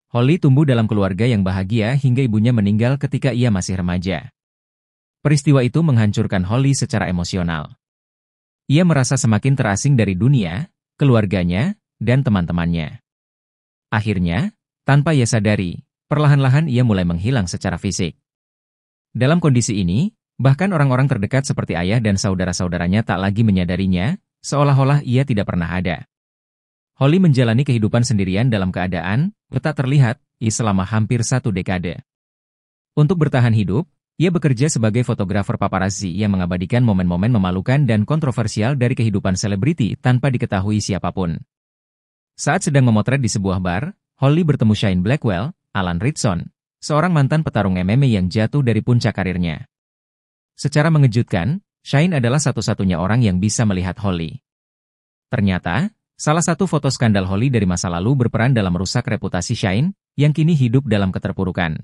Holly tumbuh dalam keluarga yang bahagia hingga ibunya meninggal ketika ia masih remaja. Peristiwa itu menghancurkan Holly secara emosional. Ia merasa semakin terasing dari dunia, keluarganya, dan teman-temannya. Akhirnya, tanpa ia sadari, perlahan-lahan ia mulai menghilang secara fisik. Dalam kondisi ini, bahkan orang-orang terdekat seperti ayah dan saudara-saudaranya tak lagi menyadarinya, seolah-olah ia tidak pernah ada. Holly menjalani kehidupan sendirian dalam keadaan tak terlihat selama hampir 1 dekade. Untuk bertahan hidup, ia bekerja sebagai fotografer paparazzi yang mengabadikan momen-momen memalukan dan kontroversial dari kehidupan selebriti tanpa diketahui siapapun. Saat sedang memotret di sebuah bar, Holly bertemu Shane Blackwell, Alan Ritson, seorang mantan petarung MMA yang jatuh dari puncak karirnya. Secara mengejutkan, Shane adalah satu-satunya orang yang bisa melihat Holly. Ternyata, salah satu foto skandal Holly dari masa lalu berperan dalam merusak reputasi Shane, yang kini hidup dalam keterpurukan.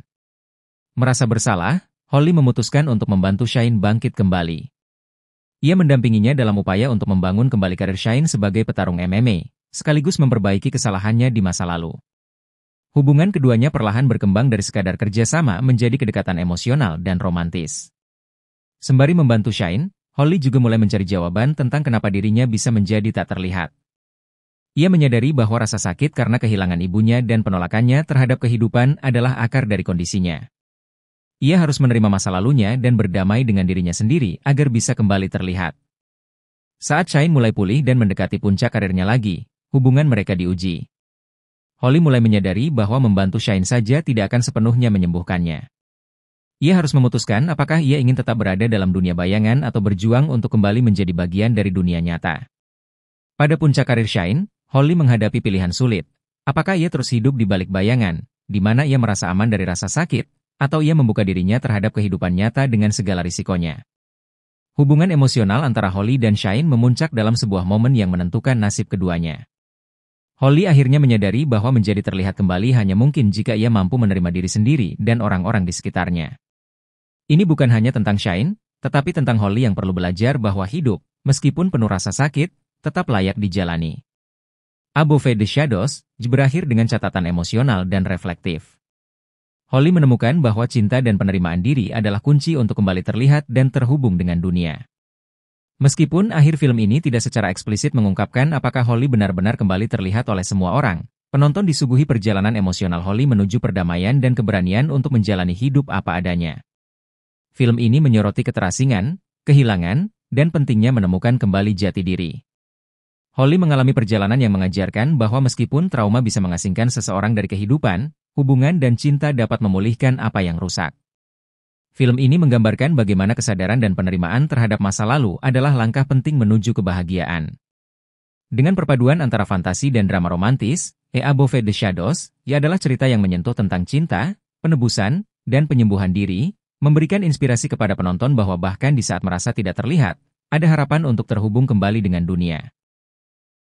Merasa bersalah, Holly memutuskan untuk membantu Shane bangkit kembali. Ia mendampinginya dalam upaya untuk membangun kembali karir Shane sebagai petarung MMA, sekaligus memperbaiki kesalahannya di masa lalu. Hubungan keduanya perlahan berkembang dari sekadar kerjasama menjadi kedekatan emosional dan romantis. Sembari membantu Shane, Holly juga mulai mencari jawaban tentang kenapa dirinya bisa menjadi tak terlihat. Ia menyadari bahwa rasa sakit karena kehilangan ibunya dan penolakannya terhadap kehidupan adalah akar dari kondisinya. Ia harus menerima masa lalunya dan berdamai dengan dirinya sendiri agar bisa kembali terlihat. Saat Shane mulai pulih dan mendekati puncak karirnya lagi, hubungan mereka diuji. Holly mulai menyadari bahwa membantu Shane saja tidak akan sepenuhnya menyembuhkannya. Ia harus memutuskan apakah ia ingin tetap berada dalam dunia bayangan atau berjuang untuk kembali menjadi bagian dari dunia nyata. Pada puncak karir Shane, Holly menghadapi pilihan sulit. Apakah ia terus hidup di balik bayangan, di mana ia merasa aman dari rasa sakit, atau ia membuka dirinya terhadap kehidupan nyata dengan segala risikonya. Hubungan emosional antara Holly dan Shane memuncak dalam sebuah momen yang menentukan nasib keduanya. Holly akhirnya menyadari bahwa menjadi terlihat kembali hanya mungkin jika ia mampu menerima diri sendiri dan orang-orang di sekitarnya. Ini bukan hanya tentang Shane, tetapi tentang Holly yang perlu belajar bahwa hidup, meskipun penuh rasa sakit, tetap layak dijalani. Above the Shadows berakhir dengan catatan emosional dan reflektif. Holly menemukan bahwa cinta dan penerimaan diri adalah kunci untuk kembali terlihat dan terhubung dengan dunia. Meskipun akhir film ini tidak secara eksplisit mengungkapkan apakah Holly benar-benar kembali terlihat oleh semua orang, penonton disuguhi perjalanan emosional Holly menuju perdamaian dan keberanian untuk menjalani hidup apa adanya. Film ini menyoroti keterasingan, kehilangan, dan pentingnya menemukan kembali jati diri. Holly mengalami perjalanan yang mengajarkan bahwa meskipun trauma bisa mengasingkan seseorang dari kehidupan, hubungan dan cinta dapat memulihkan apa yang rusak. Film ini menggambarkan bagaimana kesadaran dan penerimaan terhadap masa lalu adalah langkah penting menuju kebahagiaan. Dengan perpaduan antara fantasi dan drama romantis, Above the Shadows adalah cerita yang menyentuh tentang cinta, penebusan, dan penyembuhan diri, memberikan inspirasi kepada penonton bahwa bahkan di saat merasa tidak terlihat, ada harapan untuk terhubung kembali dengan dunia.